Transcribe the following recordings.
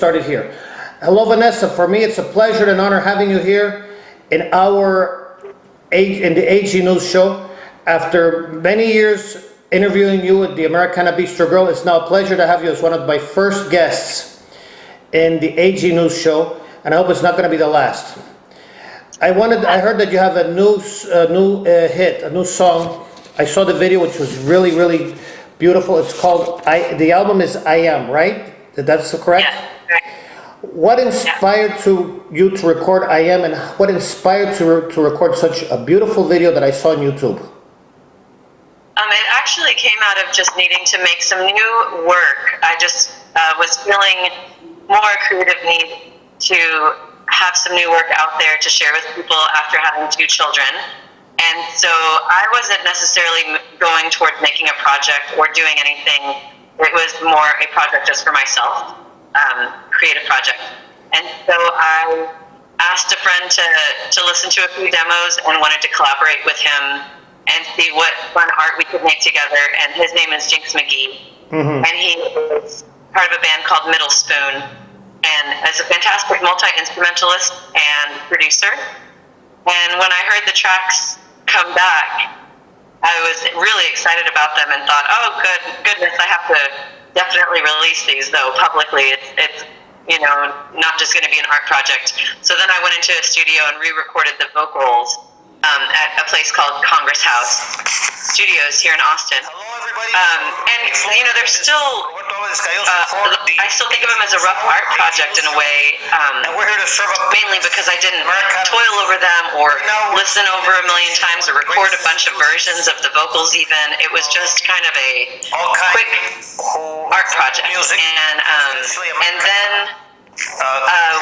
Started here. Hello, Vanessa. For me, it's a pleasure and honor having you here in the AG News show. After many years interviewing you at the Americana Bistro Grill, it's now a pleasure to have you as one of my first guests in the AG News show, and I hope it's not going to be the last. I heard that you have a new hit, a new song. I saw the video, which was really, really beautiful. It's called the album is I Am, right? That's correct? Yeah. What inspired you to record I Am, and what inspired to record such a beautiful video that I saw on YouTube? It actually came out of just needing to make some new work. I just was feeling more creative need to have some new work out there to share with people after having 2 children. And so I wasn't necessarily going toward making a project or doing anything. It was more a project just for myself. Creative project. And so I asked a friend to listen to a few demos and wanted to collaborate with him and see what fun art we could make together. And his name is Jinx McGee. Mm-hmm. And he is part of a band called Middle Spoon, and is a fantastic multi-instrumentalist and producer. And when I heard the tracks come back, I was really excited about them and thought, oh, goodness, I have to definitely release these, though, publicly. It's not just going to be an art project. So then I went into a studio and re-recorded the vocals at a place called Congress House Studios here in Austin. Hello, everybody. And there's still, I still think of them as a rough art project in a way, and we're here to serve up mainly because I didn't toil over them or listen over a million times or record a bunch of versions of the vocals even. It was just kind of a quick art project. And then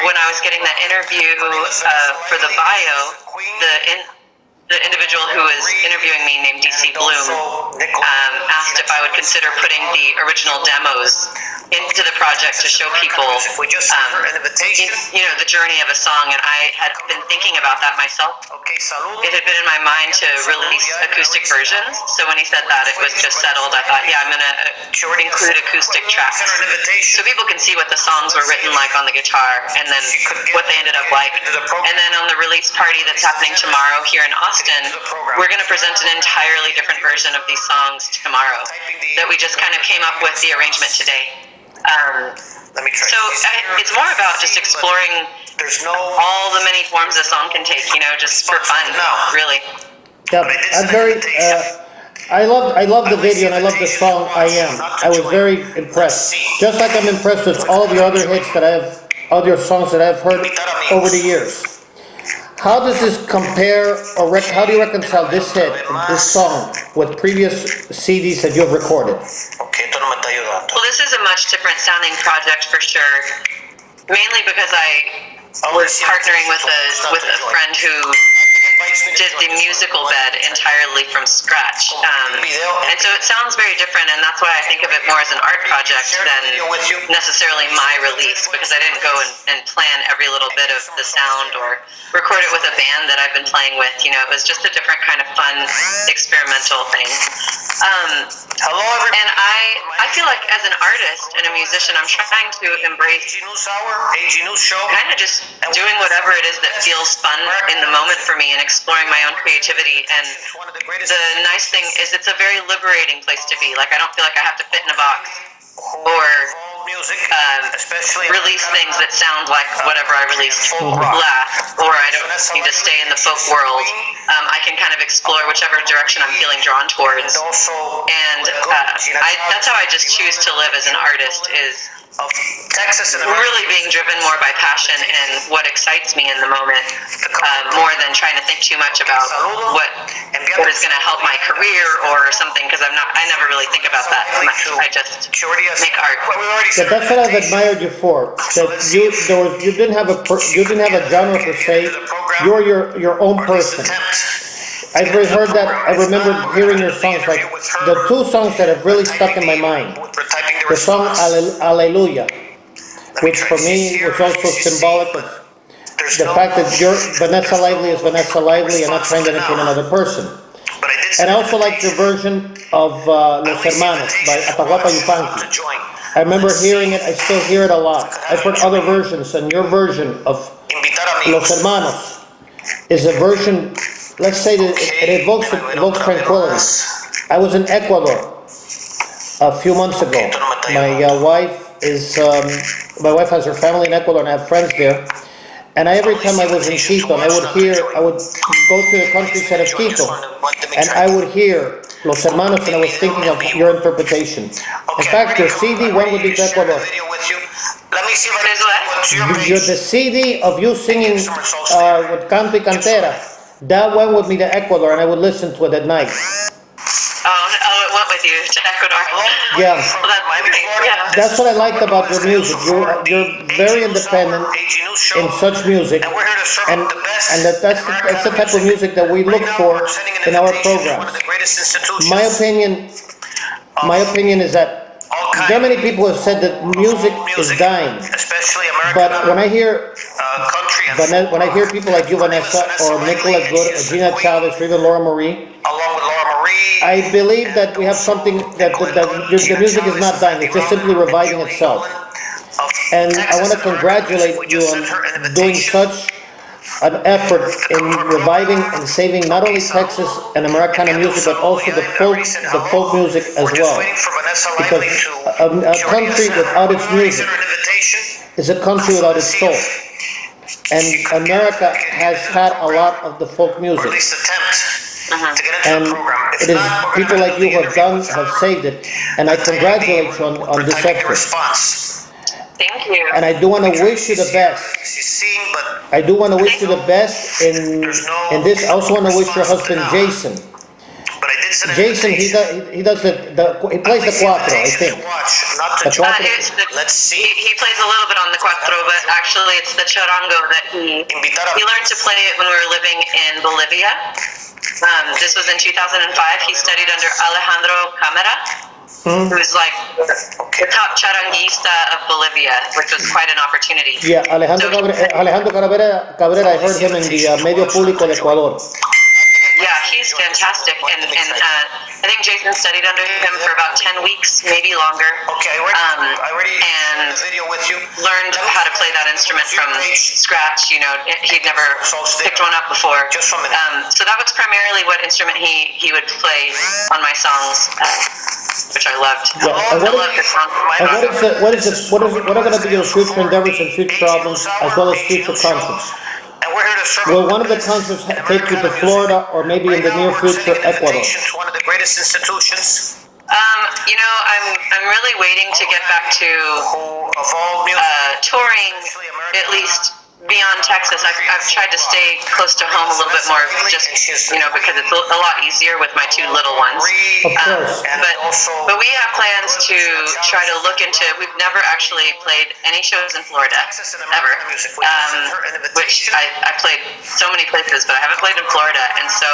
when I was getting that interview for the bio, the individual who was interviewing me, named DC Bloom, asked if I would consider putting the original demos into the project to show people, the journey of a song. And I had been thinking about that myself. It had been in my mind to release acoustic versions. So when he said that, it was just settled. I thought, yeah, I'm going to include acoustic tracks so people can see what the songs were written like on the guitar and then what they ended up like. And then on the release party that's happening tomorrow here in Austin, we're going to present an entirely different version of these songs tomorrow that we just kind of came up with the arrangement today. It's more about just exploring all the many forms a song can take, just for fun, really. Yeah, I love the video and I love the song I Am. I was very impressed. Just like I'm impressed with all the other hits other songs that I've heard over the years. How does this compare, or how do you reconcile this hit, this song, with previous CDs that you have recorded? Well, this is a much different sounding project for sure, mainly because I was partnering with a friend who did the musical bed entirely from scratch. And so it sounds very different, and that's why I think of it more as an art project than necessarily my release, because I didn't go and plan every little bit of the sound or record it with a band that I've been playing with. It was just a different kind of fun, experimental thing. And I feel like as an artist and a musician, I'm trying to embrace kind of just doing whatever it is that feels fun in the moment for me and exploring my own creativity. And the nice thing is it's a very liberating place to be. Like, I don't feel like I have to fit in a box or release things that sound like whatever I released last, or I don't need to stay in the folk world. I can kind of explore whichever direction I'm feeling drawn towards. And that's how I just choose to live as an artist, is really being driven more by passion and what excites me in the moment, more than trying to think too much about what is going to help my career or something, because I never really think about that much. I just make art. Yeah, that's what I've admired you for. That you didn't have a genre per se. You're your own person. I've heard that. I remember hearing your songs, like the 2 songs that have really stuck in my mind. The song Alleluia, which for me was also symbolic of the fact that Vanessa Lively is Vanessa Lively and not trying to entertain another person. And I also like your version of Los Hermanos by Atahualpa Yupanqui. I remember hearing it, I still hear it a lot. I've heard other versions, and your version of Los Hermanos is a version, let's say that it evokes tranquility. I was in Ecuador a few months ago. My wife has her family in Ecuador, and I have friends there. And every time I was in Quito, and I would go to the countryside of Quito, and I would hear Los Hermanos, and I was thinking of your interpretation. In fact, your CD, when would be to Ecuador? The CD of you singing with Canto y Cantera, that went with me to Ecuador, and I would listen to it at night. It went with you to Ecuador. Yeah. Well, yeah. That's what I liked about your music. You're very independent in such music, and that's the type of music that we look for in our programs. My opinion is that there are many people who have said that music is dying, but when I hear people like you, Vanessa, or Nicola Good, or Gina Chavez, or even Laura Marie, I believe that we have something that the music is not dying, it's just simply reviving itself. And I want to congratulate you on doing such an effort in reviving and saving not only Texas and Americana music, but also the folk music as well. Because a country without its music is a country without its soul. And America has had a lot of the folk music. And it is people like you who have saved it, and I congratulate you on this effort. Thank you. And I do want to wish you the best. I do want to wish you the best in this. I also want to wish your husband Jason. Jason, he plays the cuatro, I think. Let's see. He plays a little bit on the cuatro, but actually it's the charango that he learned to play it when we were living in Bolivia. This was in 2005. He studied under Alejandro Camera, who's like the top charanguista of Bolivia, which was quite an opportunity. Yeah, Alejandro Cabrera, I heard him in the Medio Público de Ecuador. Yeah, he's fantastic, and I think Jason studied under him for about 10 weeks, maybe longer. Okay, and learned how to play that instrument from scratch. You know, he'd never picked one up before. So that was primarily what instrument he would play on my songs, which I loved. Yeah. I love his songs. What are going to be your future endeavors and future albums, as well as future concerts? Will one of the concerts take you to Florida, or maybe in the near future, Ecuador? You know, I'm really waiting to get back to touring, at least beyond Texas. I've tried to stay close to home a little bit more, just, you know, because it's a lot easier with my two little ones. Of course. But we have plans to try to look into. We've never actually played any shows in Florida ever, which I played so many places, but I haven't played in Florida, and so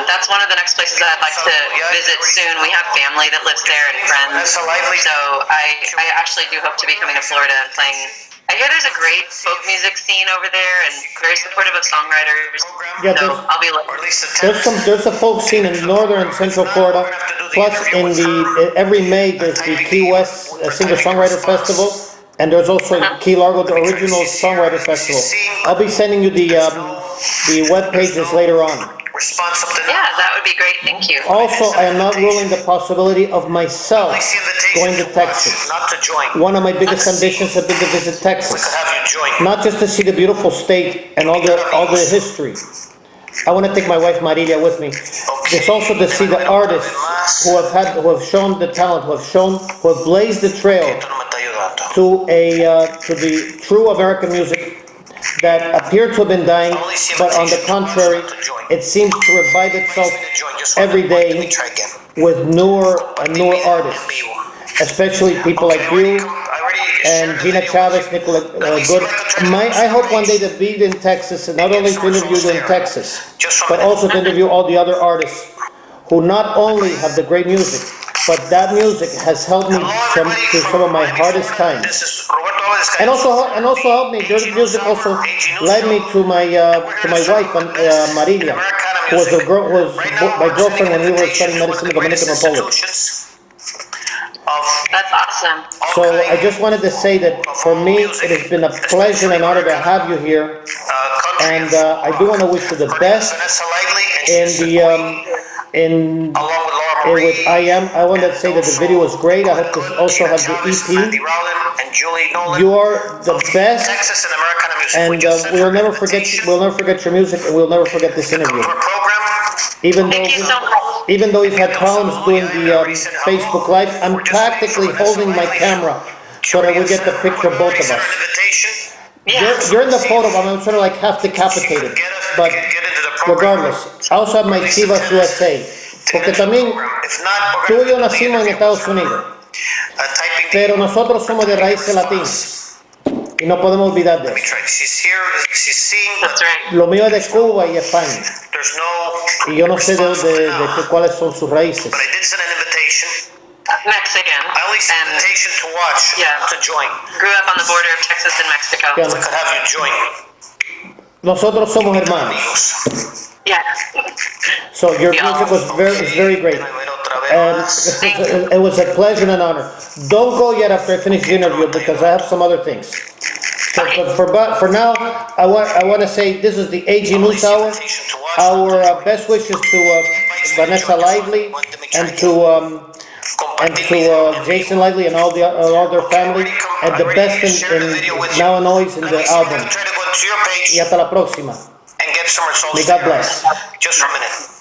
that's one of the next places that I'd like to visit soon. We have family that lives there and friends, so I actually do hope to be coming to Florida and playing. I hear there's a great folk music scene over there, and very supportive of songwriters. Yeah, so I'll be there's a folk scene in northern and central Florida. Plus, every May there's the Key West Singer Songwriter Festival, and there's also Key Largo, the Original Songwriter Festival. I'll be sending you the web pages later on. Yeah, that would be great. Thank you. Also, I am not ruling the possibility of myself going to Texas. One of my biggest ambitions has been to visit Texas, not just to see the beautiful state and all the history. I want to take my wife Marilia with me. It's also to see the artists who have shown the talent, who have blazed the trail to the true American music that appeared to have been dying, but on the contrary, it seems to revive itself every day with newer artists, especially people like you and Gina Chavez, Nicola Good. I hope one day to be in Texas, and not only to interview you in Texas, but also to interview all the other artists who not only have the great music, but that music has helped me through some of my hardest times. And also helped me. Your music also led me to my wife, Marilia, who was my girlfriend when we were studying medicine in the Dominican Republic. That's awesome. So I just wanted to say that for me, it has been a pleasure and honor to have you here. And I do want to wish you the best in the with I Am. I want to say that the video was great. I hope to also have the EP. You are the best, and we'll never forget your music, and we'll never forget this interview. Even though you've had problems doing the Facebook Live, I'm practically holding my camera so that we get the picture of both of us. You're in the photo, but I'm sort of like half decapitated. But regardless, I also have my Chivas USA. Porque también tú y yo nacimos en Estados Unidos, pero nosotros somos de raíces latinas y no podemos olvidar de eso. Lo mío es de Cuba y España, y yo no sé de cuáles son sus raíces. Mexican. And to join. Grew up on the border of Texas and Mexico. Yeah. We could have you join. Nosotros somos hermanos. Yeah. So your music was very great. And it was a pleasure and an honor. Don't go yet after I finish the interview because I have some other things. So, but for now, I want to say this is the AG News Hour. Our best wishes to Vanessa Lively and to Jason Lively and all their family, and the best in Illinois in the album. Y hasta la próxima. May God bless. Just for a minute.